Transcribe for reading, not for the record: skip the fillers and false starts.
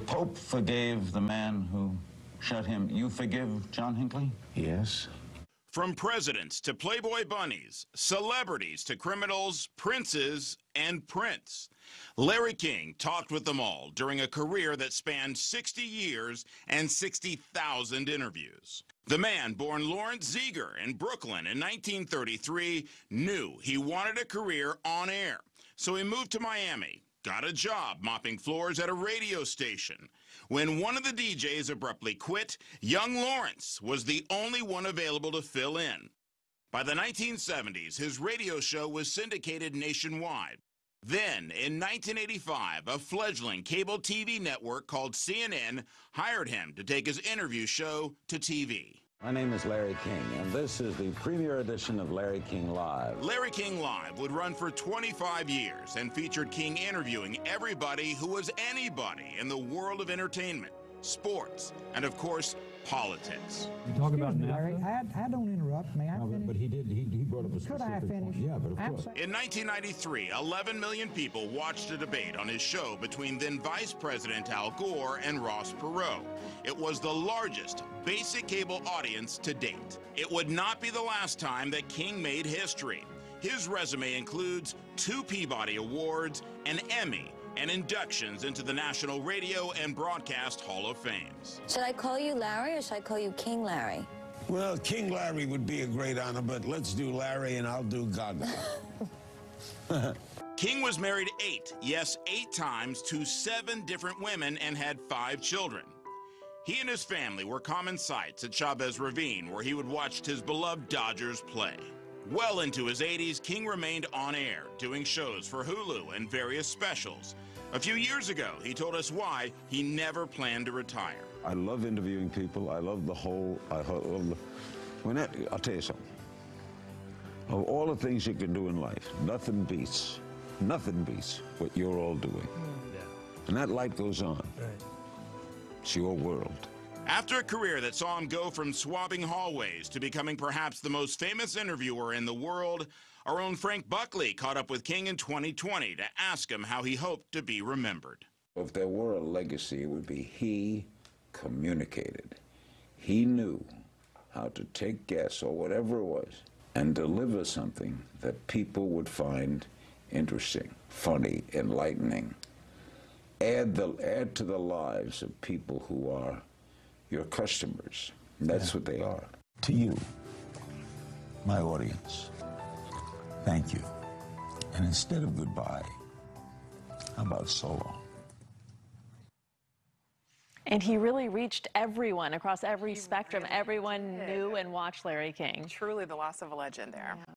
The Pope forgave the man who shot him. You forgive John Hinckley? Yes. From presidents to Playboy bunnies, celebrities to criminals, princes, and Prince, Larry King talked with them all during a career that spanned 60 years and 60,000 interviews. The man, born Lawrence Ziegler in Brooklyn in 1933, knew he wanted a career on air, so he moved to Miami, got a job mopping floors at a radio station. When one of the DJs abruptly quit, young Lawrence was the only one available to fill in. By the 1970s, his radio show was syndicated nationwide. Then, in 1985, a fledgling cable TV network called CNN hired him to take his interview show to TV. My name is Larry King, and this is the premiere edition of Larry King Live. Larry King Live would run for 25 years and featured King interviewing everybody who was anybody in the world of entertainment, sports, and of course, politics. You talk about NAFTA? Larry, I don't interrupt me. But he did. He brought up a specific Could I finish? point. Yeah, but of course. In 1993, 11 million people watched a debate on his show between then Vice President Al Gore and Ross Perot. It was the largest basic cable audience to date. It would not be the last time that King made history. His resume includes 2 Peabody Awards, an Emmy, and inductions into the National Radio and Broadcast Hall of Fame. Should I call you Larry or should I call you King Larry? Well, King Larry would be a great honor, but let's do Larry and I'll do Gaga. King was married 8 times to 7 different women and had 5 children. He and his family were common sights at Chavez Ravine, where he would watch his beloved Dodgers play. Well into his 80s, King remained on air, doing shows for Hulu and various specials. A few years ago, he told us why he never planned to retire. I love interviewing people. I love the whole, I'll tell you something. Of all the things you can do in life, nothing beats what you're all doing. Yeah. And that light goes on. Right. It's your world. After a career that saw him go from swabbing hallways to becoming perhaps the most famous interviewer in the world, our own Frank Buckley caught up with King in 2020 to ask him how he hoped to be remembered. If there were a legacy, it would be he communicated. He knew how to take guests or whatever it was and deliver something that people would find interesting, funny, enlightening. Add to the lives of people who are your customers. That's what they are. To you, my audience, thank you. And instead of goodbye, how about so long? And he really reached everyone across every spectrum. Everyone knew and watched Larry King. Truly the loss of a legend there. Yeah.